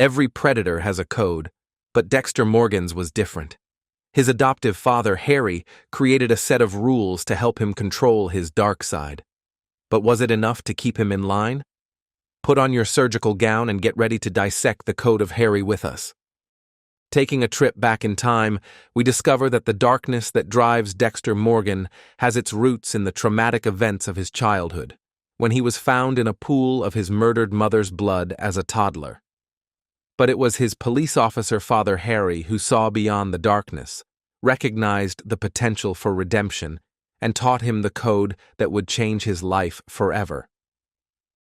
Every predator has a code, but Dexter Morgan's was different. His adoptive father, Harry, created a set of rules to help him control his dark side. But was it enough to keep him in line? Put on your surgical gown and get ready to dissect the code of Harry with us. Taking a trip back in time, we discover that the darkness that drives Dexter Morgan has its roots in the traumatic events of his childhood, when he was found in a pool of his murdered mother's blood as a toddler. But it was his police officer father Harry who saw beyond the darkness, recognized the potential for redemption, and taught him the code that would change his life forever.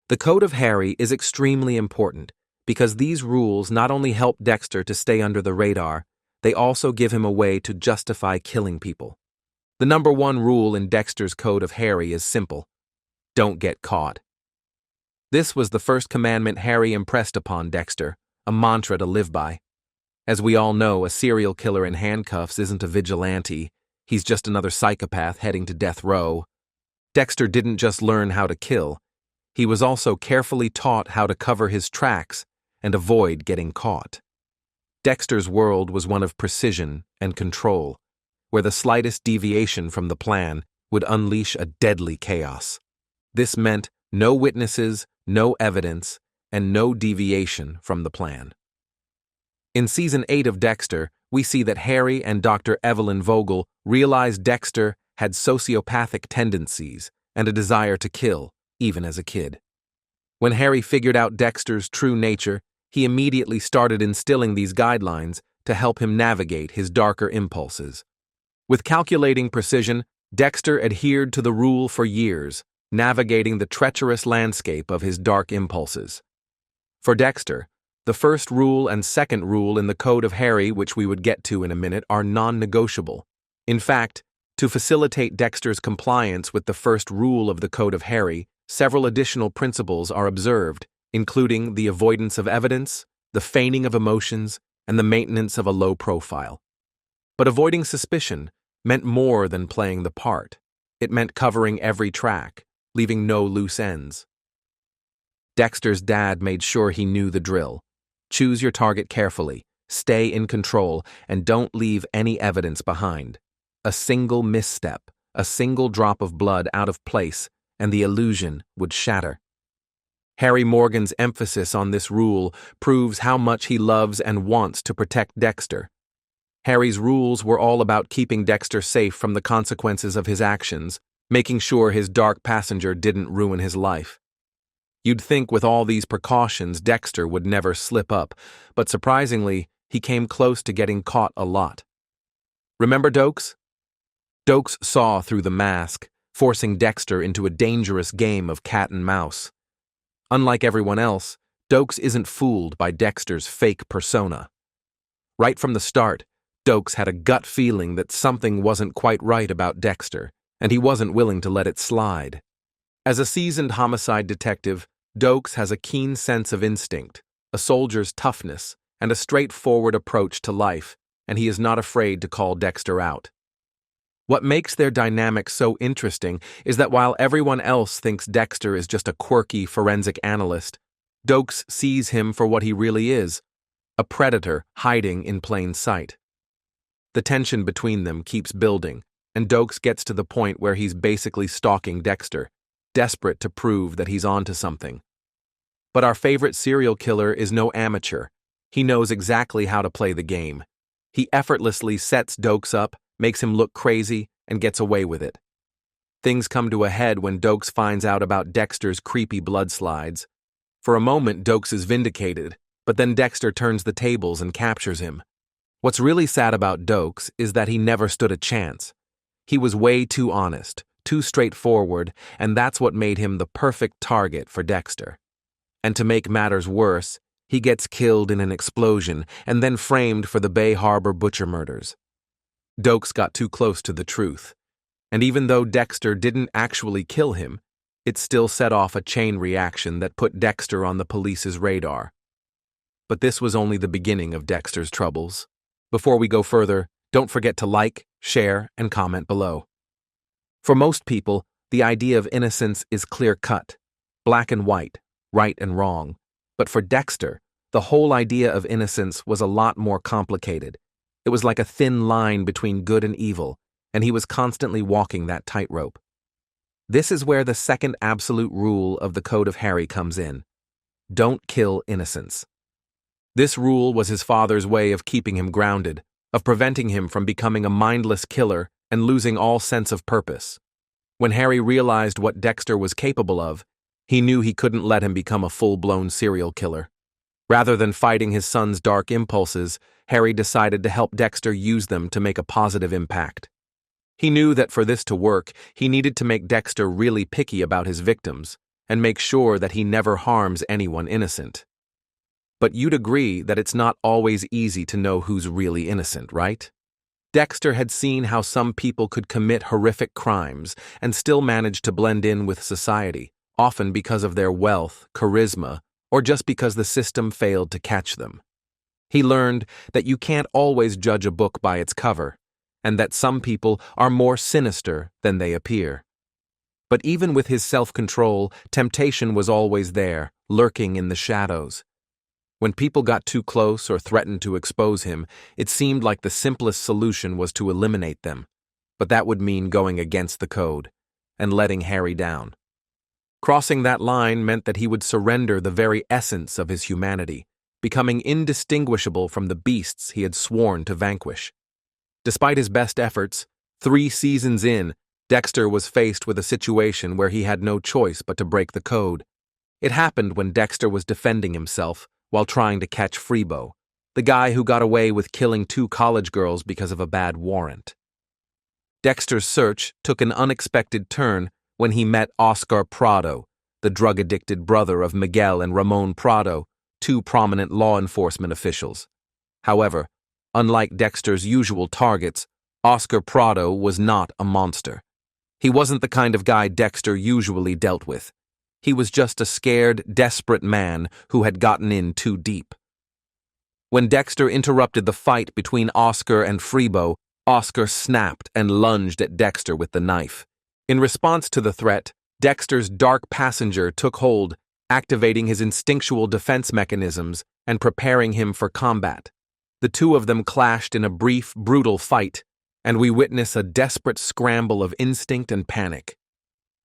The code of Harry is extremely important because these rules not only help Dexter to stay under the radar, they also give him a way to justify killing people. The number one rule in Dexter's code of Harry is simple: don't get caught. This was the first commandment Harry impressed upon Dexter, a mantra to live by. As we all know, a serial killer in handcuffs isn't a vigilante, he's just another psychopath heading to death row. Dexter didn't just learn how to kill, he was also carefully taught how to cover his tracks and avoid getting caught. Dexter's world was one of precision and control, where the slightest deviation from the plan would unleash a deadly chaos. This meant no witnesses, no evidence, and no deviation from the plan. In Season 8 of Dexter, we see that Harry and Dr. Evelyn Vogel realized Dexter had sociopathic tendencies and a desire to kill, even as a kid. When Harry figured out Dexter's true nature, he immediately started instilling these guidelines to help him navigate his darker impulses. With calculating precision, Dexter adhered to the rule for years, navigating the treacherous landscape of his dark impulses. For Dexter, the first rule and second rule in the code of Harry, which we would get to in a minute, are non-negotiable. In fact, to facilitate Dexter's compliance with the first rule of the code of Harry, several additional principles are observed, including the avoidance of evidence, the feigning of emotions, and the maintenance of a low profile. But avoiding suspicion meant more than playing the part. It meant covering every track, leaving no loose ends. Dexter's dad made sure he knew the drill. Choose your target carefully, stay in control, and don't leave any evidence behind. A single misstep, a single drop of blood out of place, and the illusion would shatter. Harry Morgan's emphasis on this rule proves how much he loves and wants to protect Dexter. Harry's rules were all about keeping Dexter safe from the consequences of his actions, making sure his dark passenger didn't ruin his life. You'd think with all these precautions Dexter would never slip up, but surprisingly, he came close to getting caught a lot. Remember Dokes? Dokes saw through the mask, forcing Dexter into a dangerous game of cat and mouse. Unlike everyone else, Dokes isn't fooled by Dexter's fake persona. Right from the start, Dokes had a gut feeling that something wasn't quite right about Dexter, and he wasn't willing to let it slide. As a seasoned homicide detective, Dokes has a keen sense of instinct, a soldier's toughness, and a straightforward approach to life, and he is not afraid to call Dexter out. What makes their dynamic so interesting is that while everyone else thinks Dexter is just a quirky forensic analyst, Dokes sees him for what he really is, a predator hiding in plain sight. The tension between them keeps building, and Dokes gets to the point where he's basically stalking Dexter, desperate to prove that he's onto something. But our favorite serial killer is no amateur. He knows exactly how to play the game. He effortlessly sets Dokes up, makes him look crazy, and gets away with it. Things come to a head when Dokes finds out about Dexter's creepy blood slides. For a moment, Dokes is vindicated, but then Dexter turns the tables and captures him. What's really sad about Dokes is that he never stood a chance. He was way too honest, too straightforward, and that's what made him the perfect target for Dexter. And to make matters worse, he gets killed in an explosion and then framed for the Bay Harbor butcher murders. Dokes got too close to the truth, and even though Dexter didn't actually kill him, it still set off a chain reaction that put Dexter on the police's radar. But this was only the beginning of Dexter's troubles. Before we go further, don't forget to like, share, and comment below. For most people, the idea of innocence is clear-cut, black and white, right and wrong. But for Dexter, The whole idea of innocence was a lot more complicated. It was like a thin line between good and evil, and he was constantly walking that tightrope. This is where the second absolute rule of the Code of Harry comes in. Don't kill innocents. This rule was his father's way of keeping him grounded, of preventing him from becoming a mindless killer and losing all sense of purpose. When Harry realized what Dexter was capable of, he knew he couldn't let him become a full-blown serial killer. Rather than fighting his son's dark impulses, Harry decided to help Dexter use them to make a positive impact. He knew that for this to work, he needed to make Dexter really picky about his victims and make sure that he never harms anyone innocent. But you'd agree that it's not always easy to know who's really innocent, right? Dexter had seen how some people could commit horrific crimes and still manage to blend in with society, often because of their wealth, charisma, or just because the system failed to catch them. He learned that you can't always judge a book by its cover, and that some people are more sinister than they appear. But even with his self-control, temptation was always there, lurking in the shadows. When people got too close or threatened to expose him, it seemed like the simplest solution was to eliminate them, but that would mean going against the code and letting Harry down. Crossing that line meant that he would surrender the very essence of his humanity, becoming indistinguishable from the beasts he had sworn to vanquish. Despite his best efforts, 3 seasons in, Dexter was faced with a situation where he had no choice but to break the code. It happened when Dexter was defending himself while trying to catch Freebo, the guy who got away with killing 2 college girls because of a bad warrant. Dexter's search took an unexpected turn when he met Oscar Prado, the drug-addicted brother of Miguel and Ramon Prado, 2 prominent law enforcement officials. However, unlike Dexter's usual targets, Oscar Prado was not a monster. He wasn't the kind of guy Dexter usually dealt with. He was just a scared, desperate man who had gotten in too deep. When Dexter interrupted the fight between Oscar and Freebo, Oscar snapped and lunged at Dexter with the knife. In response to the threat, Dexter's dark passenger took hold, activating his instinctual defense mechanisms and preparing him for combat. The 2 of them clashed in a brief, brutal fight, and we witness a desperate scramble of instinct and panic.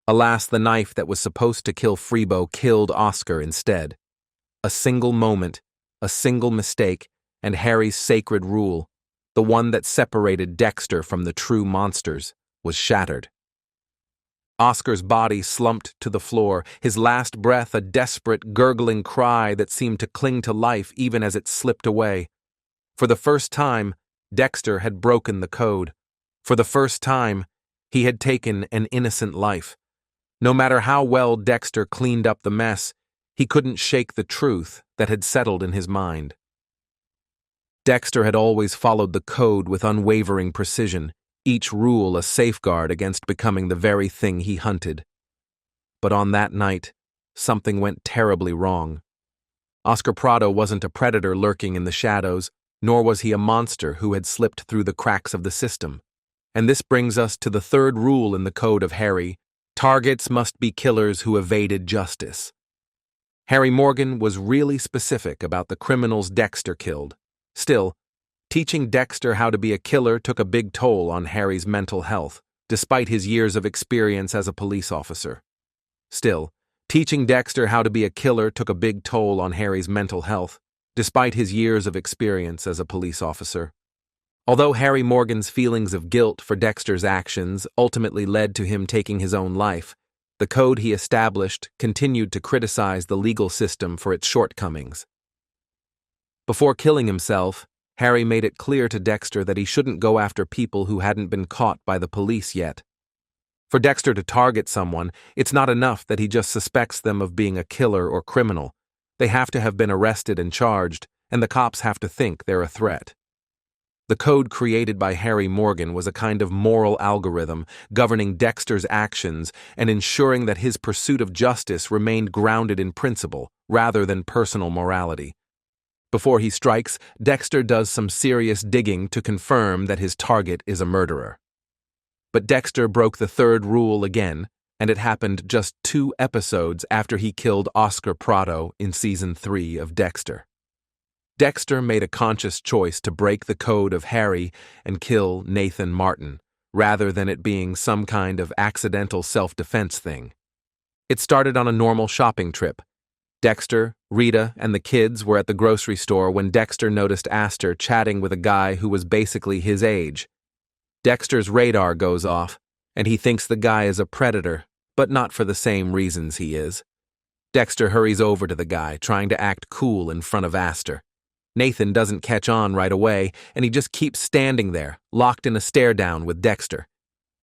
Alas, the knife that was supposed to kill Freebo killed Oscar instead. A single moment, a single mistake, and Harry's sacred rule, the one that separated Dexter from the true monsters, was shattered. Oscar's body slumped to the floor, his last breath a desperate, gurgling cry that seemed to cling to life even as it slipped away. For the first time, Dexter had broken the code. For the first time, he had taken an innocent life. No matter how well Dexter cleaned up the mess, he couldn't shake the truth that had settled in his mind. Dexter had always followed the code with unwavering precision, each rule a safeguard against becoming the very thing he hunted. But on that night, something went terribly wrong. Oscar Prado wasn't a predator lurking in the shadows, nor was he a monster who had slipped through the cracks of the system. And this brings us to the third rule in the Code of Harry: targets must be killers who evaded justice. Harry Morgan was really specific about the criminals Dexter killed. Still, teaching Dexter how to be a killer took a big toll on Harry's mental health, despite his years of experience as a police officer. Teaching Dexter how to be a killer took a big toll on Harry's mental health, despite his years of experience as a police officer. Although Harry Morgan's feelings of guilt for Dexter's actions ultimately led to him taking his own life, the code he established continued to criticize the legal system for its shortcomings. Before killing himself, Harry made it clear to Dexter that he shouldn't go after people who hadn't been caught by the police yet. For Dexter to target someone, it's not enough that he just suspects them of being a killer or criminal. They have to have been arrested and charged, and the cops have to think they're a threat. The code created by Harry Morgan was a kind of moral algorithm governing Dexter's actions and ensuring that his pursuit of justice remained grounded in principle rather than personal morality. Before he strikes, Dexter does some serious digging to confirm that his target is a murderer. But Dexter broke the third rule again, and it happened just 2 episodes after he killed Oscar Prado in Season 3 of Dexter. Dexter made a conscious choice to break the code of Harry and kill Nathan Martin, rather than it being some kind of accidental self-defense thing. It started on a normal shopping trip. Dexter, Rita, and the kids were at the grocery store when Dexter noticed Astor chatting with a guy who was basically his age. Dexter's radar goes off, and he thinks the guy is a predator, but not for the same reasons he is. Dexter hurries over to the guy, trying to act cool in front of Astor. Nathan doesn't catch on right away, and he just keeps standing there, locked in a stare-down with Dexter.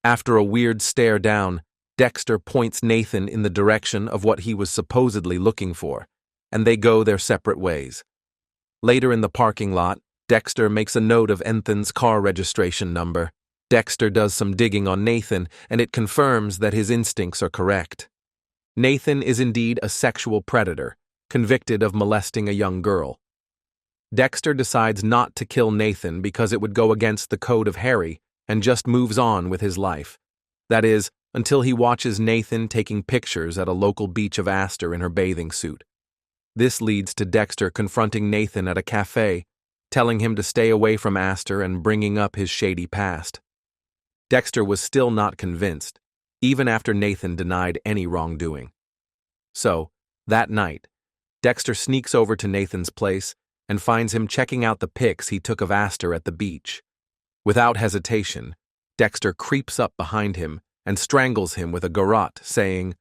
After a weird stare-down, Dexter points Nathan in the direction of what he was supposedly looking for, and they go their separate ways. Later in the parking lot, Dexter makes a note of Ethan's car registration number. Dexter does some digging on Nathan, and it confirms that his instincts are correct. Nathan is indeed a sexual predator, convicted of molesting a young girl. Dexter decides not to kill Nathan because it would go against the code of Harry and just moves on with his life. That is, until he watches Nathan taking pictures at a local beach of Astor in her bathing suit. This leads to Dexter confronting Nathan at a cafe, telling him to stay away from Astor and bringing up his shady past. Dexter was still not convinced, even after Nathan denied any wrongdoing. So, that night, Dexter sneaks over to Nathan's place and finds him checking out the pics he took of Astor at the beach. Without hesitation, Dexter creeps up behind him and strangles him with a garrote, saying,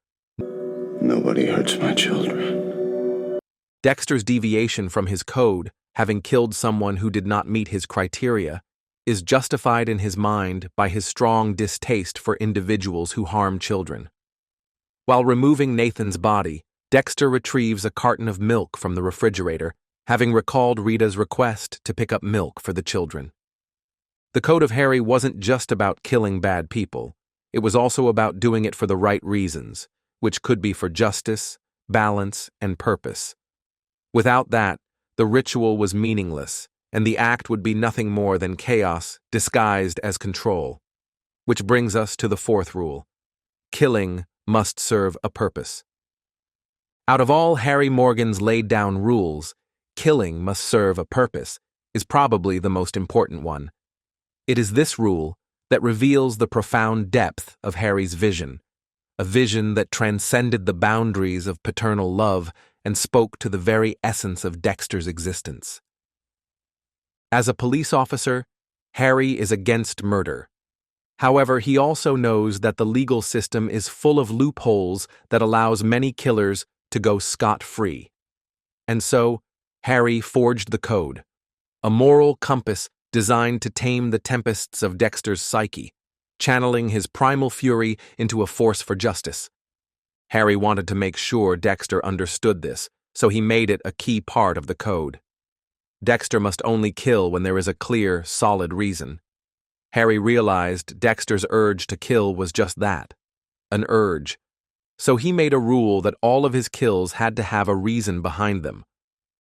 "Nobody hurts my children." Dexter's deviation from his code, having killed someone who did not meet his criteria, is justified in his mind by his strong distaste for individuals who harm children. While removing Nathan's body, Dexter retrieves a carton of milk from the refrigerator, having recalled Rita's request to pick up milk for the children. The code of Harry wasn't just about killing bad people. It was also about doing it for the right reasons, which could be for justice, balance, and purpose. Without that, the ritual was meaningless, and the act would be nothing more than chaos disguised as control. Which brings us to the fourth rule. Killing must serve a purpose. Out of all Harry Morgan's laid-down rules, killing must serve a purpose is probably the most important one. It is this rule that reveals the profound depth of Harry's vision, a vision that transcended the boundaries of paternal love and spoke to the very essence of Dexter's existence. As a police officer, Harry is against murder. However, he also knows that the legal system is full of loopholes that allows many killers to go scot-free. And so, Harry forged the code, a moral compass designed to tame the tempests of Dexter's psyche, channeling his primal fury into a force for justice. Harry wanted to make sure Dexter understood this, so he made it a key part of the code. Dexter must only kill when there is a clear, solid reason. Harry realized Dexter's urge to kill was just that, an urge. So he made a rule that all of his kills had to have a reason behind them,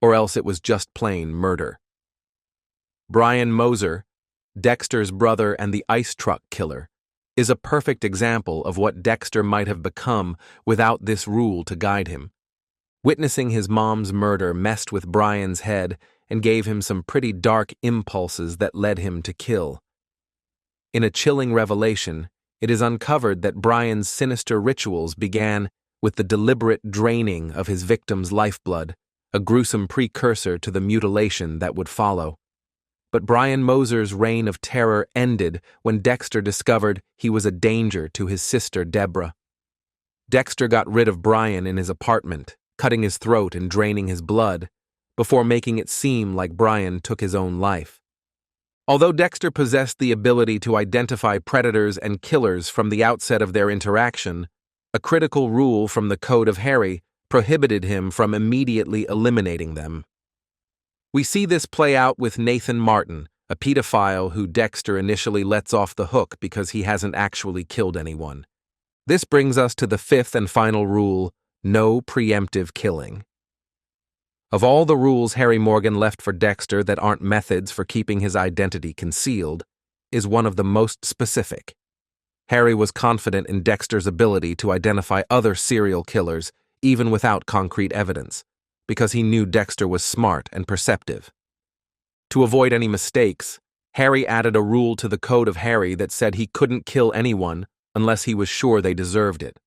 or else it was just plain murder. Brian Moser, Dexter's brother and the ice truck killer, is a perfect example of what Dexter might have become without this rule to guide him. Witnessing his mom's murder messed with Brian's head and gave him some pretty dark impulses that led him to kill. In a chilling revelation, it is uncovered that Brian's sinister rituals began with the deliberate draining of his victim's lifeblood, a gruesome precursor to the mutilation that would follow. But Brian Moser's reign of terror ended when Dexter discovered he was a danger to his sister Deborah. Dexter got rid of Brian in his apartment, cutting his throat and draining his blood, before making it seem like Brian took his own life. Although Dexter possessed the ability to identify predators and killers from the outset of their interaction, a critical rule from the Code of Harry prohibited him from immediately eliminating them. We see this play out with Nathan Martin, a pedophile who Dexter initially lets off the hook because he hasn't actually killed anyone. This brings us to the fifth and final rule, no preemptive killing. Of all the rules Harry Morgan left for Dexter that aren't methods for keeping his identity concealed, is one of the most specific. Harry was confident in Dexter's ability to identify other serial killers even without concrete evidence, because he knew Dexter was smart and perceptive. To avoid any mistakes, Harry added a rule to the code of Harry that said he couldn't kill anyone unless he was sure they deserved it.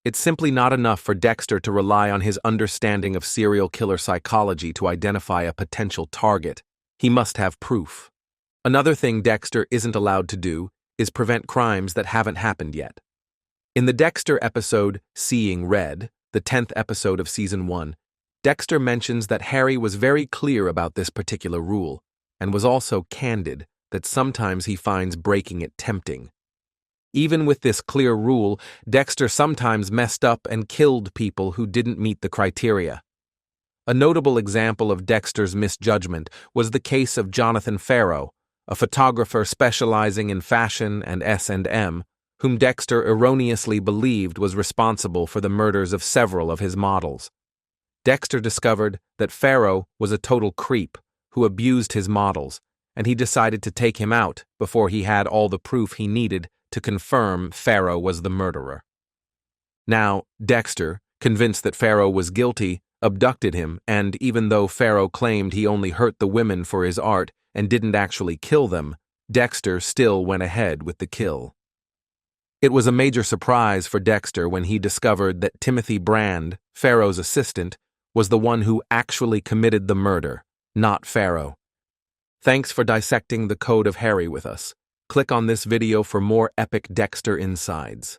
It's simply not enough for Dexter to rely on his understanding of serial killer psychology to identify a potential target. He must have proof. Another thing Dexter isn't allowed to do is prevent crimes that haven't happened yet. In the Dexter episode Seeing Red, the 10th episode of Season 1, Dexter mentions that Harry was very clear about this particular rule, and was also candid that sometimes he finds breaking it tempting. Even with this clear rule, Dexter sometimes messed up and killed people who didn't meet the criteria. A notable example of Dexter's misjudgment was the case of Jonathan Farrow, a photographer specializing in fashion and S&M, whom Dexter erroneously believed was responsible for the murders of several of his models. Dexter discovered that Farrow was a total creep who abused his models, and he decided to take him out before he had all the proof he needed to confirm Farrow was the murderer. Now, Dexter, convinced that Farrow was guilty, abducted him, and even though Farrow claimed he only hurt the women for his art and didn't actually kill them, Dexter still went ahead with the kill. It was a major surprise for Dexter when he discovered that Timothy Brand, Farrow's assistant, was the one who actually committed the murder, not Farrow. Thanks for dissecting the code of Harry with us. Click on this video for more epic Dexter insides.